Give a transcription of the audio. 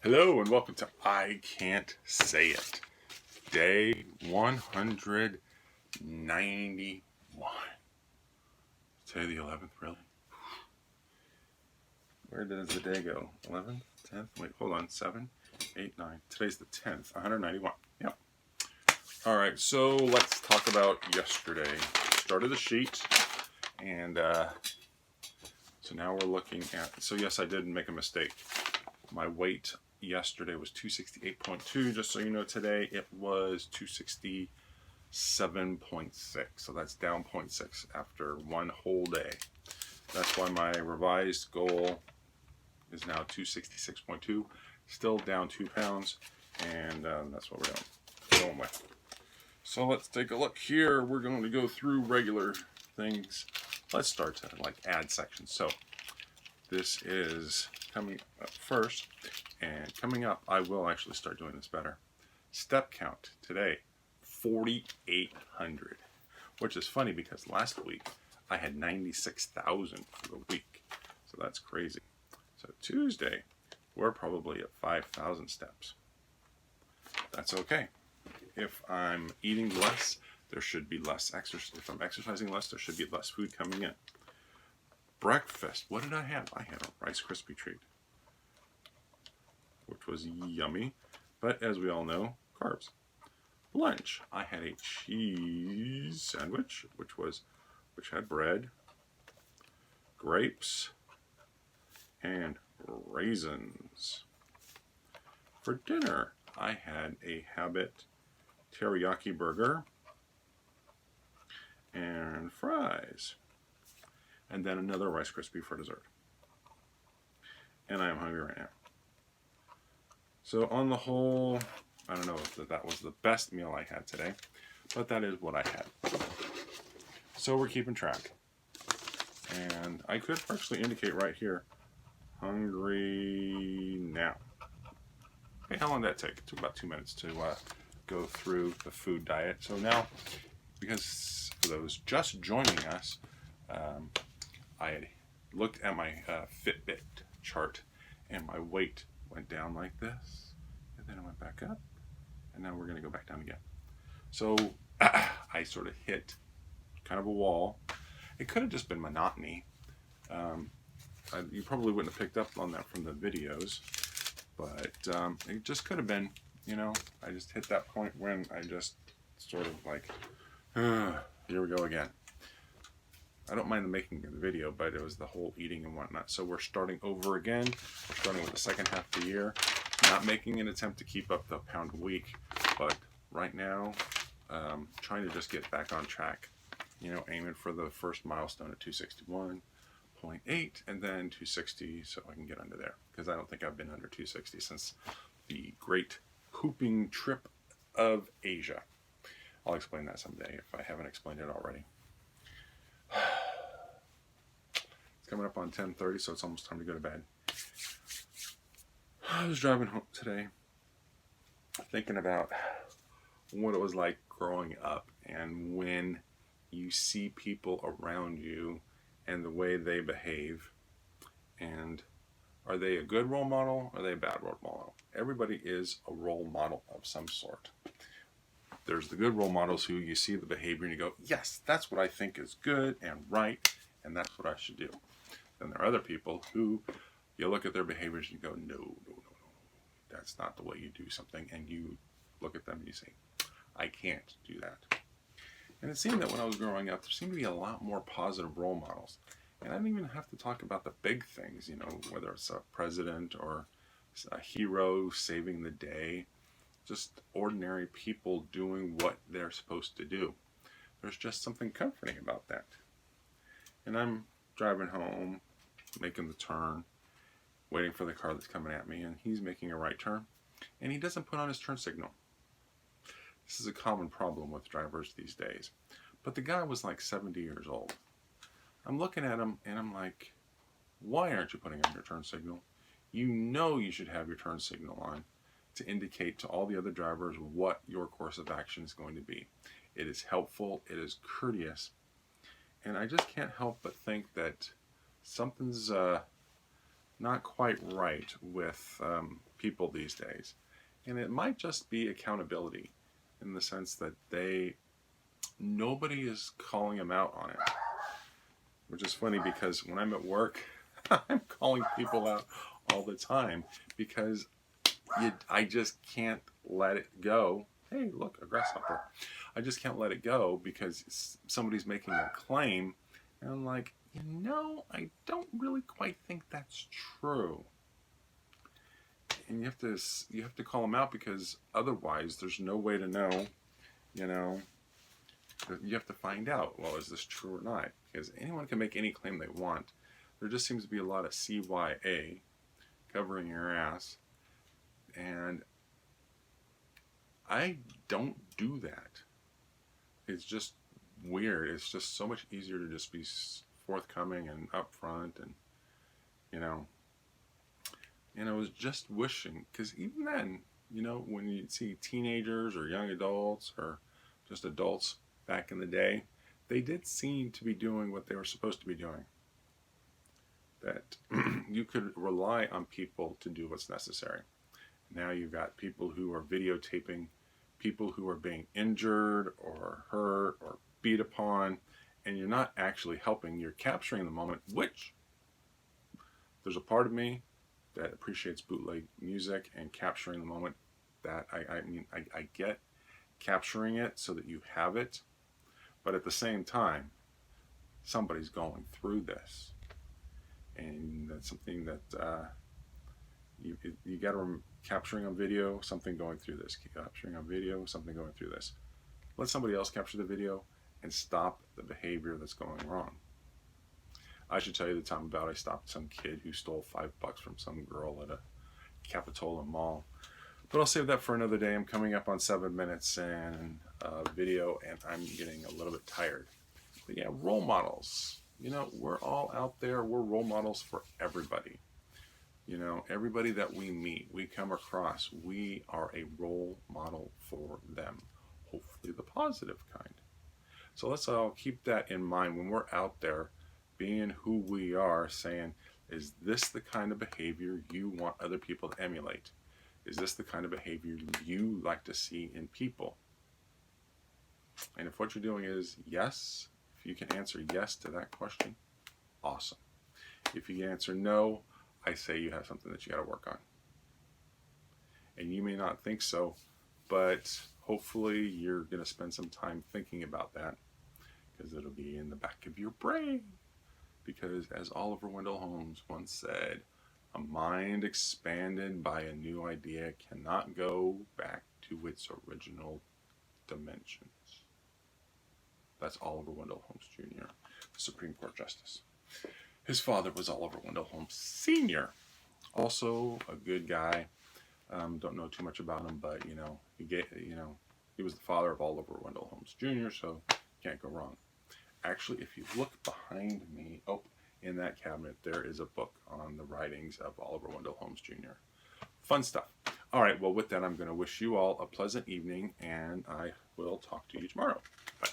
Hello and welcome to I Can't Say It, day 191. Today the 11th, really? Where does the day go? 11th, 10th? Wait, hold on. 7, 8, 9. Today's the 10th, 191. Yep. All right, so let's talk about yesterday. Started the sheet, and so now we're looking at, so yes, I did make a mistake. My weight yesterday was 268.2. Just so you know, today it was 267.6. So that's down 0.6 after one whole day. That's why my revised goal is now 266.2. Still down 2 pounds, and that's what we're going with. So let's take a look here. We're going to go through regular things. Let's start to add sections. So this is coming up first, and coming up I will actually start doing this better. Step count today 4,800, which is funny because last week I had 96,000 for the week, so that's crazy. So Tuesday we're probably at 5,000 steps. That's okay. If I'm eating less, there should be less exercise. If I'm exercising less, there should be less food coming in. Breakfast, what did I have? I had a Rice Krispie treat, which was yummy, but as we all know, carbs. Lunch, I had a cheese sandwich, which had bread, grapes, and raisins. For dinner, I had a Habit teriyaki burger and fries, and then another Rice Krispie for dessert. And I am hungry right now. So on the whole, I don't know if that was the best meal I had today, but that is what I had. So we're keeping track. And I could actually indicate right here, hungry now. Okay, how long did that take? It took about 2 minutes to go through the food diet. So now, because for those just joining us, I had looked at my Fitbit chart, and my weight went down like this, and then it went back up, and now we're going to go back down again. So I sort of hit kind of a wall. It could have just been monotony. You probably wouldn't have picked up on that from the videos, but it just could have been, I just hit that point when I just sort of here we go again. I don't mind making the video, but it was the whole eating and whatnot. So we're starting over again. We're starting with the second half of the year. Not making an attempt to keep up the pound a week, but right now, trying to just get back on track. Aiming for the first milestone at 261.8 and then 260, so I can get under there. Because I don't think I've been under 260 since the great hooping trip of Asia. I'll explain that someday if I haven't explained it already. It's coming up on 10:30, so it's almost time to go to bed. I was driving home today thinking about what it was like growing up and when you see people around you and the way they behave, and are they a good role model or are they a bad role model? Everybody is a role model of some sort. There's the good role models who you see the behavior and you go, yes, that's what I think is good and right, and that's what I should do. Then there are other people who you look at their behaviors and you go, no, that's not the way you do something, and you look at them and you say, I can't do that. And it seemed that when I was growing up, there seemed to be a lot more positive role models. And I don't even have to talk about the big things, whether it's a president or a hero saving the day. Just ordinary people doing what they're supposed to do. There's just something comforting about that. And I'm driving home, making the turn, waiting for the car that's coming at me, and he's making a right turn, and he doesn't put on his turn signal. This is a common problem with drivers these days. But the guy was like 70 years old. I'm looking at him, and I'm like, why aren't you putting on your turn signal? You should have your turn signal on to indicate to all the other drivers what your course of action is going to be. It is helpful, it is courteous, and I just can't help but think that something's not quite right with people these days. And it might just be accountability in the sense that nobody is calling them out on it. Which is funny because when I'm at work, I'm calling people out all the time because I just can't let it go. Hey, look, a grasshopper. I just can't let it go because somebody's making a claim. And I'm like, I don't really quite think that's true. And you have to call them out because otherwise there's no way to know, you have to find out, well, is this true or not? Because anyone can make any claim they want. There just seems to be a lot of CYA, covering your ass, and I don't do that. It's just weird. It's just so much easier to just be forthcoming and upfront, and I was just wishing, because even then, when you see teenagers or young adults or just adults back in the day, they did seem to be doing what they were supposed to be doing. That you could rely on people to do what's necessary. Now you've got people who are videotaping people who are being injured or hurt or beat upon, and you're not actually helping. You're capturing the moment, which there's a part of me that appreciates bootleg music and capturing the moment. That I get capturing it so that you have it, but at the same time, somebody's going through this, and that's something that you got to capturing on video something going through this, capturing on video something going through this. Let somebody else capture the video and stop the behavior that's going wrong. I should tell you the time about I stopped some kid who stole $5 from some girl at a Capitola mall. But I'll save that for another day. I'm coming up on 7 minutes and video, and I'm getting a little bit tired. But yeah, role models. We're all out there. We're role models for everybody. Everybody that we meet, we come across, we are a role model for them. Hopefully the positive kind. So let's all keep that in mind when we're out there being who we are, saying, is this the kind of behavior you want other people to emulate? Is this the kind of behavior you like to see in people? And if what you're doing is yes, if you can answer yes to that question, awesome. If you answer no, I say you have something that you got to work on. And you may not think so, but hopefully you're going to spend some time thinking about that, because it'll be in the back of your brain. Because as Oliver Wendell Holmes once said, a mind expanded by a new idea cannot go back to its original dimensions. That's Oliver Wendell Holmes Jr., the Supreme Court Justice. His father was Oliver Wendell Holmes Sr., also a good guy. Don't know too much about him, but he was the father of Oliver Wendell Holmes Jr., so can't go wrong. Actually, if you look behind me, in that cabinet, there is a book on the writings of Oliver Wendell Holmes Jr. Fun stuff. All right, well, with that, I'm going to wish you all a pleasant evening, and I will talk to you tomorrow. Bye.